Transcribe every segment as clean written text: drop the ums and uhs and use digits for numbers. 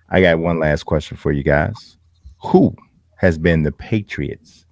I got one last question for you guys. Who has been the Patriots'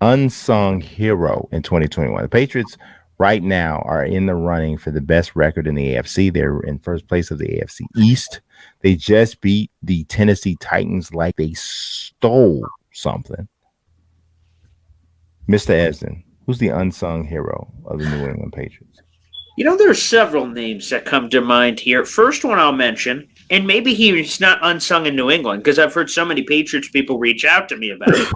unsung hero in 2021? The Patriots right now are in the running for the best record in the AFC. They're in first place of the AFC East. They just beat the Tennessee Titans like they stole something. Mr. Esden, who's the unsung hero of the New England Patriots? There are several names that come to mind here. First one I'll mention, and maybe he's not unsung in New England because I've heard so many Patriots people reach out to me about it.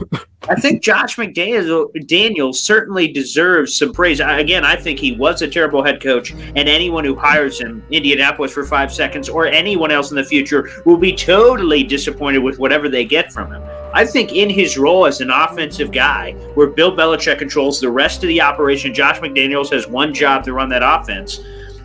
I think Josh McDaniels certainly deserves some praise. Again, I think he was a terrible head coach, and anyone who hires him, Indianapolis for 5 seconds, or anyone else in the future, will be totally disappointed with whatever they get from him. I think in his role as an offensive guy, where Bill Belichick controls the rest of the operation, Josh McDaniels has one job to run that offense.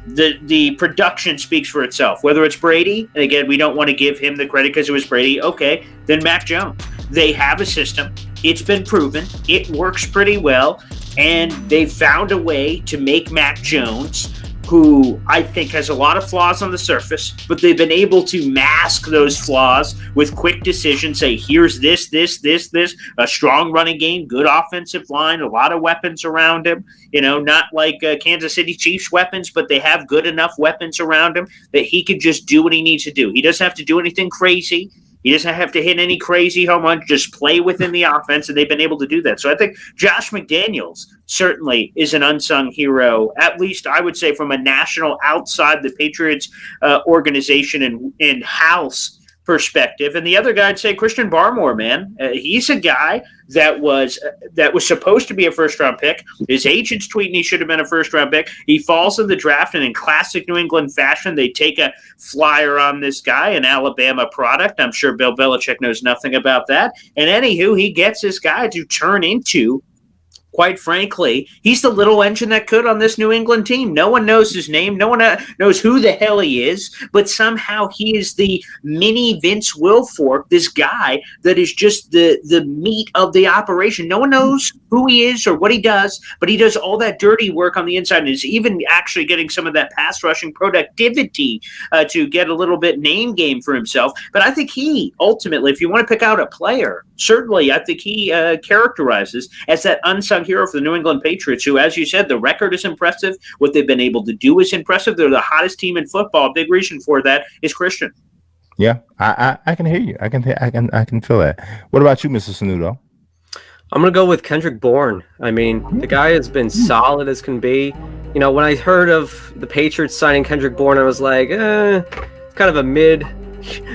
The production speaks for itself. Whether it's Brady, and again, we don't want to give him the credit because it was Brady, okay, then Mac Jones. They have a system. It's been proven. It works pretty well, and they've found a way to make Mac Jones, who I think has a lot of flaws on the surface, but they've been able to mask those flaws with quick decisions, say, here's this, a strong running game, good offensive line, a lot of weapons around him, not like Kansas City Chiefs weapons, but they have good enough weapons around him that he can just do what he needs to do. He doesn't have to do anything crazy. He doesn't have to hit any crazy home runs, just play within the offense, and they've been able to do that. So I think Josh McDaniels certainly is an unsung hero, at least I would say from a national outside the Patriots organization and in-house perspective. And the other guy, I'd say Christian Barmore, man. He's a guy that was supposed to be a first-round pick. His agent's tweeting he should have been a first-round pick. He falls in the draft, and in classic New England fashion, they take a flyer on this guy, an Alabama product. I'm sure Bill Belichick knows nothing about that. And anywho, he gets this guy to turn into, quite frankly, he's the little engine that could on this New England team. No one knows his name. No one knows who the hell he is, but somehow he is the mini Vince Wilfork, this guy that is just the meat of the operation. No one knows who he is or what he does, but he does all that dirty work on the inside and is even actually getting some of that pass rushing productivity to get a little bit name game for himself. But I think he, ultimately, if you want to pick out a player, certainly I think he characterizes as that unsung hero for the New England Patriots, who, as you said, the record is impressive. What they've been able to do is impressive. They're the hottest team in football. A big reason for that is Christian. Yeah, I can hear you. I can feel that. What about you, Mr. Sanudo? I'm gonna go with Kendrick Bourne. I mean, the guy has been solid as can be. When I heard of the Patriots signing Kendrick Bourne, I was like, it's kind of a mid.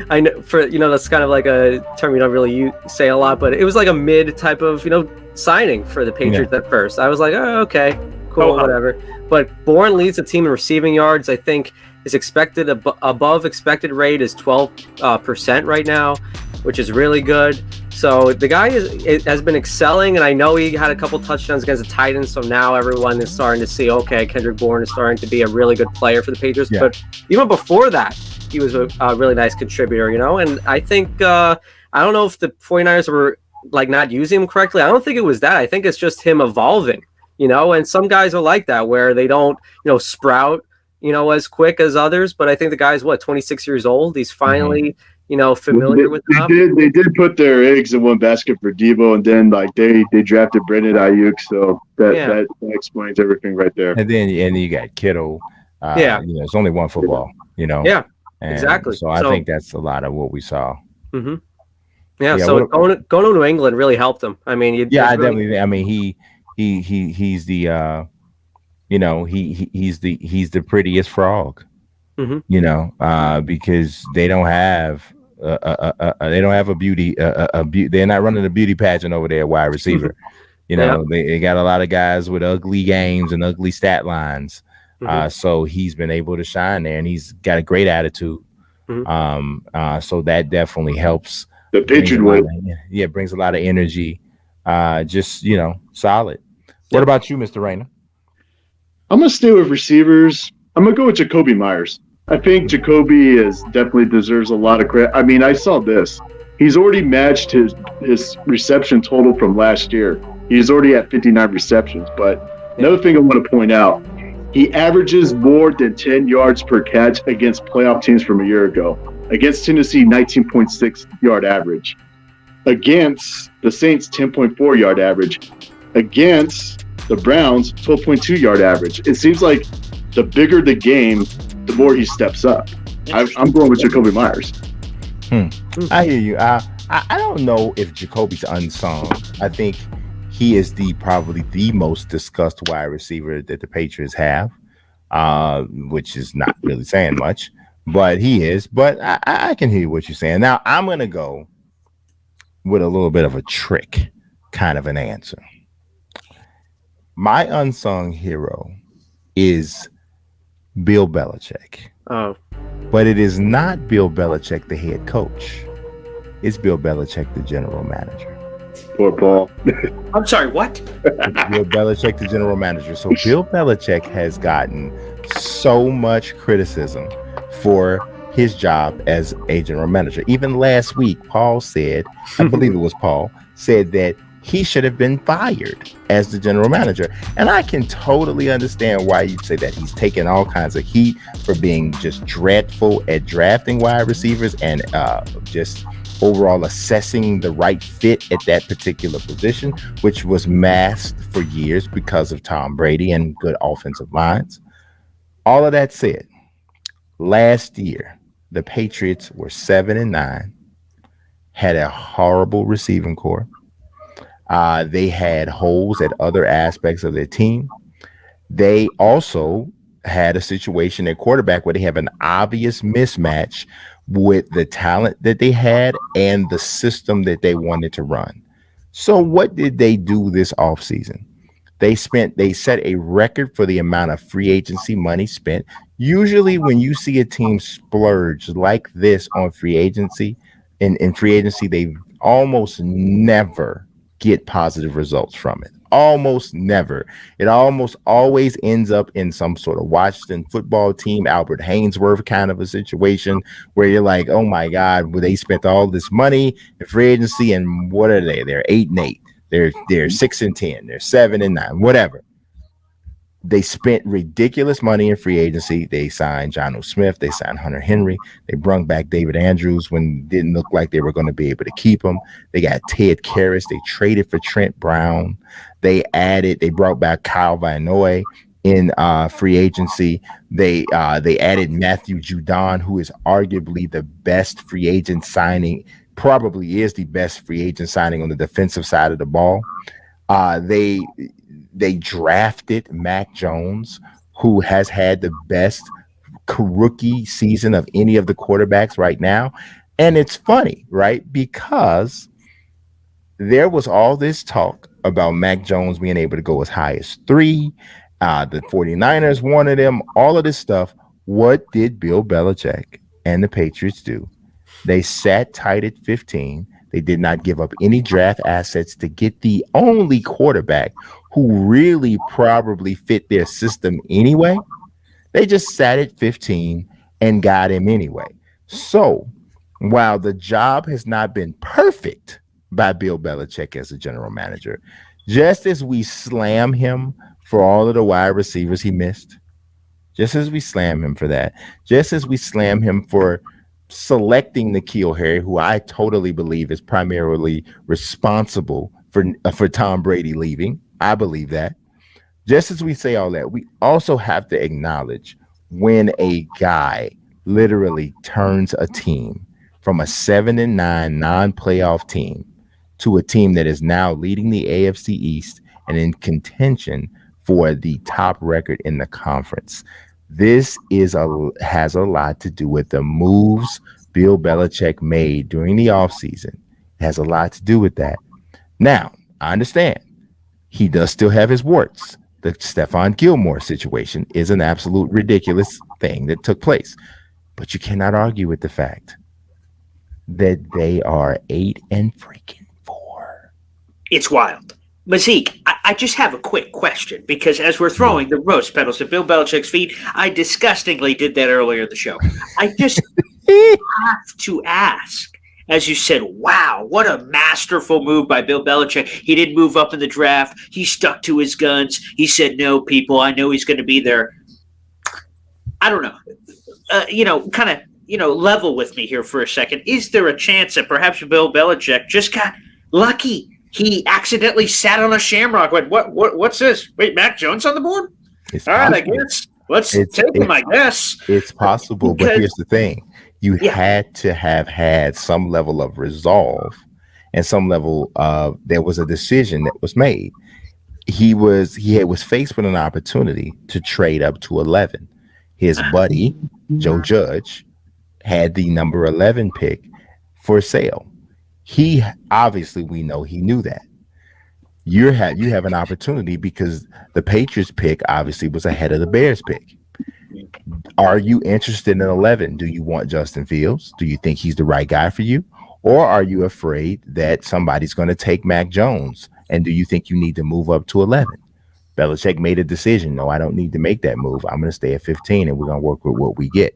I know that's kind of like a term you don't really say a lot, but it was like a mid type of signing for the Patriots at first. I was like, oh, okay, cool, whatever. But Bourne leads the team in receiving yards. I think his expected above expected rate is 12% right now, which is really good. So the guy has been excelling, and I know he had a couple touchdowns against the Titans. So now everyone is starting to see, okay, Kendrick Bourne is starting to be a really good player for the Patriots. Yeah. But even before that, he was a really nice contributor, And I think I don't know if the 49ers were like not using him correctly. I don't think it was that. I think it's just him evolving, And some guys are like that where they don't, sprout, as quick as others. But I think the guy's 26 years old. He's finally. Familiar with them. They did put their eggs in one basket for Debo, and then they drafted Brandon Ayuk, so that explains everything right there. And then you got Kittle. It's only one football. Yeah, and exactly. So I think that's a lot of what we saw. Mm-hmm. Yeah. So going to New England really helped him. I mean, definitely. I mean, he's the he's the prettiest frog. Mm-hmm. Because they don't have a beauty. They're not running a beauty pageant over there, wide receiver. They got a lot of guys with ugly games and ugly stat lines. Mm-hmm. So he's been able to shine there, and he's got a great attitude. Mm-hmm. So that definitely helps. The Patriot way. Brings a lot of energy. Solid. What about you, Mr. Rayner? I'm gonna stay with receivers. I'm gonna go with Jacoby Myers. I think Jacoby definitely deserves a lot of credit. I mean, I saw this. He's already matched his reception total from last year. He's already at 59 receptions, but Another thing I want to point out, he averages more than 10 yards per catch against playoff teams from a year ago. Against Tennessee, 19.6 yard average. Against the Saints, 10.4 yard average. Against the Browns, 12.2 yard average. It seems like the bigger the game, the more he steps up. I'm going with Jacoby Myers. I hear you. I don't know if Jacoby's unsung. I think he is probably the most discussed wide receiver that the Patriots have, which is not really saying much, but he is. But I can hear what you're saying. Now, I'm going to go with a little bit of a trick kind of an answer. My unsung hero is Bill Belichick. Oh. But it is not Bill Belichick, the head coach. It's Bill Belichick, the general manager. Poor Paul. I'm sorry, what? It's Bill Belichick, the general manager. So Bill Belichick has gotten so much criticism for his job as a general manager. Even last week, Paul said, I believe it was Paul, said that he should have been fired as the general manager. And I can totally understand why you'd say that. He's taken all kinds of heat for being just dreadful at drafting wide receivers and just overall assessing the right fit at that particular position, which was masked for years because of Tom Brady and good offensive lines. All of that said, last year, the Patriots were 7-9, had a horrible receiving corps. They had holes at other aspects of their team. They also had a situation at quarterback where they have an obvious mismatch with the talent that they had and the system that they wanted to run. So what did they do this offseason? They set a record for the amount of free agency money spent. Usually when you see a team splurge like this on free agency, in free agency, they almost never get positive results from it. Almost never. It almost always ends up in some sort of Washington football team, Albert Haynesworth kind of a situation where you're like, oh my God, well, they spent all this money in free agency, and what are they? They're 8-8. They're 6-10. They're 7-9. Whatever. They spent ridiculous money in free agency. They signed Jonnu Smith. They signed Hunter Henry. They brung back David Andrews when it didn't look like they were going to be able to keep him. They got Ted Karras. They traded for Trent Brown. They brought back Kyle Van Noy in free agency. They added Matthew Judon, who is arguably the best free agent signing, probably is the best free agent signing on the defensive side of the ball. They drafted Mac Jones, who has had the best rookie season of any of the quarterbacks right now. And it's funny, right? Because there was all this talk about Mac Jones being able to go as high as 3. The 49ers wanted him, all of this stuff. What did Bill Belichick and the Patriots do? They sat tight at 15. They did not give up any draft assets to get the only quarterback who really probably fit their system anyway. They just sat at 15 and got him anyway. So while the job has not been perfect by Bill Belichick as a general manager, just as we slam him for all of the wide receivers he missed, just as we slam him for that, just as we slam him for selecting N'Keal Harry, who I totally believe is primarily responsible for Tom Brady leaving. I believe that. Just as we say all that, we also have to acknowledge when a guy literally turns a team from a 7-9 non-playoff team to a team that is now leading the AFC East and in contention for the top record in the conference. This has a lot to do with the moves Bill Belichick made during the offseason. It has a lot to do with that. Now, I understand he does still have his warts. The Stephon Gilmore situation is an absolute ridiculous thing that took place. But you cannot argue with the fact that they are 8-4. It's wild. Mazik, I just have a quick question, because as we're throwing the roast pedals at Bill Belichick's feet, I disgustingly did that earlier in the show. I just have to ask, as you said, wow, what a masterful move by Bill Belichick. He didn't move up in the draft. He stuck to his guns. He said, no, people, I know he's going to be there. I don't know. Kind of, level with me here for a second. Is there a chance that perhaps Bill Belichick just got lucky? He accidentally sat on a shamrock. Went, what's this? Wait, Mac Jones on the board? All right, I guess. Let's take him, I guess. It's possible, but here's the thing. You had to have had some level of resolve and some level of there was a decision that was made. He was faced with an opportunity to trade up to 11. His buddy, Joe Judge, had the number 11 pick for sale. He obviously, we know he knew that. You have an opportunity because the Patriots pick obviously was ahead of the Bears pick. Are you interested in 11? Do you want Justin Fields? Do you think he's the right guy for you? Or are you afraid that somebody's going to take Mac Jones? And do you think you need to move up to 11? Belichick made a decision. No, I don't need to make that move. I'm going to stay at 15 and we're going to work with what we get.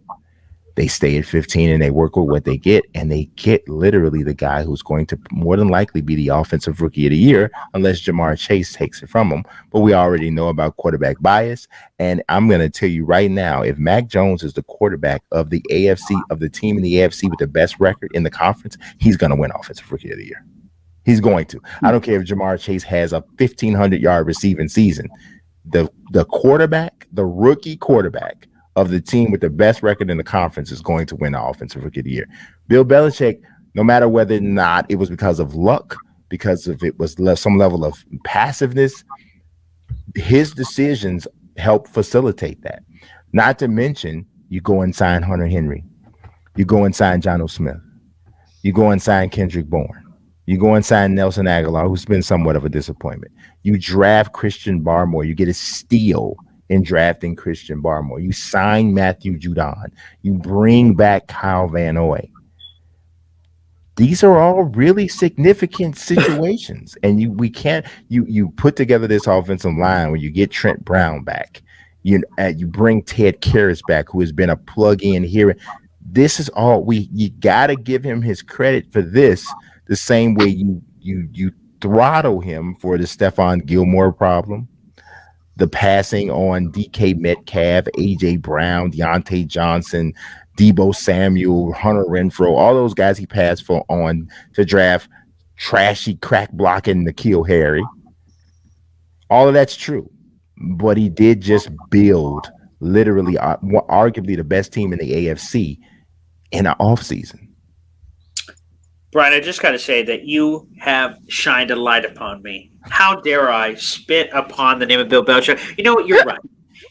They stay at 15 and they work with what they get, and they get literally the guy who's going to more than likely be the offensive rookie of the year unless Jamar Chase takes it from him. But we already know about quarterback bias, and I'm going to tell you right now, if Mac Jones is the quarterback of the AFC, of the team in the AFC with the best record in the conference, he's going to win offensive rookie of the year. He's going to. I don't care if Jamar Chase has a 1,500-yard receiving season. The quarterback, the rookie quarterback of the team with the best record in the conference is going to win the offensive rookie of the year. Bill Belichick, no matter whether or not it was because of luck, because if it was some level of passiveness, his decisions help facilitate that. Not to mention, you go and sign Hunter Henry. You go and sign Jonnu Smith. You go and sign Kendrick Bourne. You go and sign Nelson Aguilar, who's been somewhat of a disappointment. You draft Christian Barmore. You get a steal in drafting Christian Barmore. You sign Matthew Judon. You bring back Kyle Van Noy. These are all really significant situations. And you put together this offensive line where you get Trent Brown back. You bring Ted Karras back, who has been a plug-in here. This is all you got to give him his credit for this, the same way you throttle him for the Stephon Gilmore problem. The passing on DK Metcalf, AJ Brown, Deontay Johnson, Debo Samuel, Hunter Renfrow, all those guys he passed for on to draft trashy crack blocking N'Keal Harry. All of that's true, but he did just build literally arguably the best team in the AFC in an offseason. Brian, I just got to say that you have shined a light upon me. How dare I spit upon the name of Bill Belichick? You know what? You're right.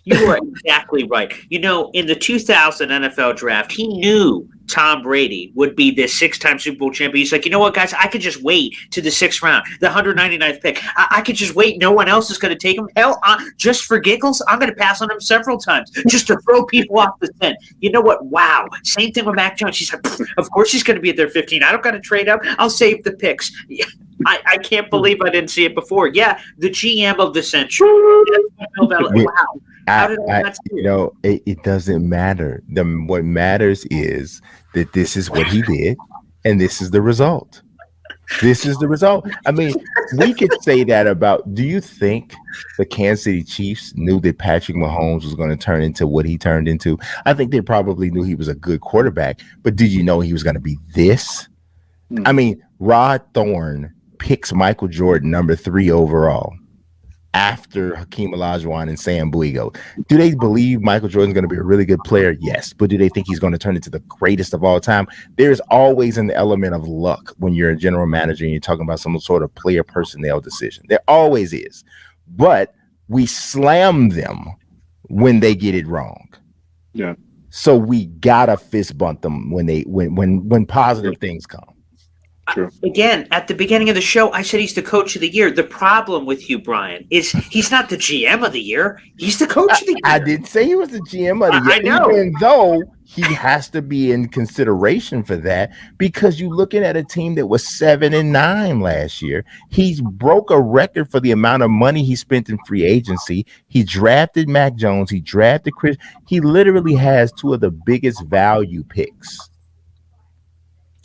You are exactly right. In the 2000 NFL draft, he knew Tom Brady would be this 6-time Super Bowl champion. He's like, you know what, guys? I could just wait to the 6th round, the 199th pick. I could just wait. No one else is going to take him. Hell, just for giggles, I'm going to pass on him several times just to throw people off the scent. You know what? Wow. Same thing with Mac Jones. He's like, of course he's going to be at their 15. I don't got to trade up. I'll save the picks. I can't believe I didn't see it before. Yeah, the GM of the century. Wow. How did I not see it? It doesn't matter. What matters is that this is what he did, and this is the result. This is the result. I mean, we could say that about. Do you think the Kansas City Chiefs knew that Patrick Mahomes was going to turn into what he turned into? I think they probably knew he was a good quarterback, but did you know he was going to be this? I mean, Rod Thorne picks Michael Jordan number 3 overall after Hakeem Olajuwon and Sam Bowie. Do they believe Michael Jordan's going to be a really good player? Yes. But do they think he's going to turn into the greatest of all time? There's always an element of luck when you're a general manager and you're talking about some sort of player personnel decision. There always is. But we slam them when they get it wrong. Yeah. So we gotta fist bump them when positive things come. True. Again, at the beginning of the show, I said he's the coach of the year. The problem with you, Brian, is he's not the GM of the year. He's the coach of the year. I didn't say he was the GM of the year. I know. Even though he has to be in consideration for that, because you're looking at a team that was 7-9 last year. He's broke a record for the amount of money he spent in free agency. He drafted Mac Jones. He drafted Chris. He literally has 2 of the biggest value picks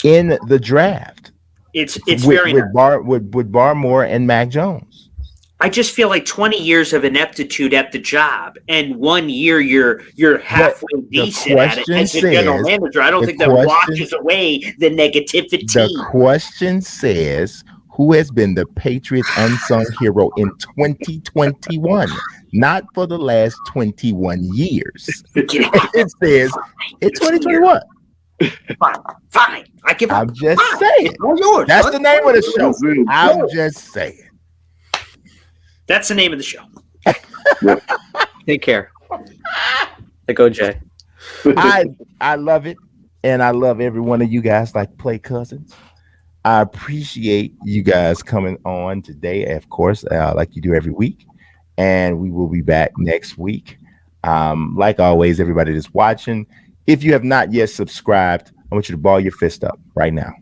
in the draft. It's with, very with Barmore and Mac Jones. I just feel like 20 years of ineptitude at the job, and 1 year you're halfway decent at it as a general manager. I don't think that washes away the negativity. The question says, who has been the Patriots' unsung hero in 2021? Not for the last 21 years. It says it's 2021. Fine. I give up. I'm just saying. Yours. That's the name of the show. I'm just saying. That's the name of the show. Take care. Go, Jay. I love it, and I love every one of you guys like play cousins. I appreciate you guys coming on today, of course, like you do every week, and we will be back next week. Like always, everybody that's watching, if you have not yet subscribed, I want you to ball your fist up right now,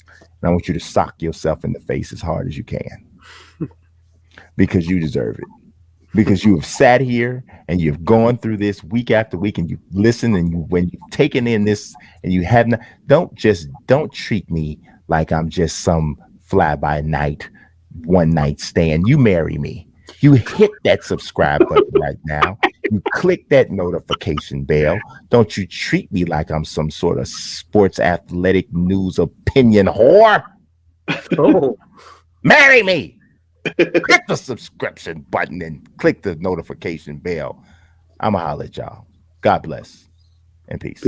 and I want you to sock yourself in the face as hard as you can. Because you deserve it. Because you have sat here and you've gone through this week after week, and you've listened, and when you've taken in this, and you have not, don't treat me like I'm just some fly by night, one night stand. You marry me. You hit that subscribe button right now. You click that notification bell. Don't you treat me like I'm some sort of sports athletic news opinion whore. Oh, marry me. Click the subscription button and click the notification bell. I'm going to holler at y'all. God bless and peace.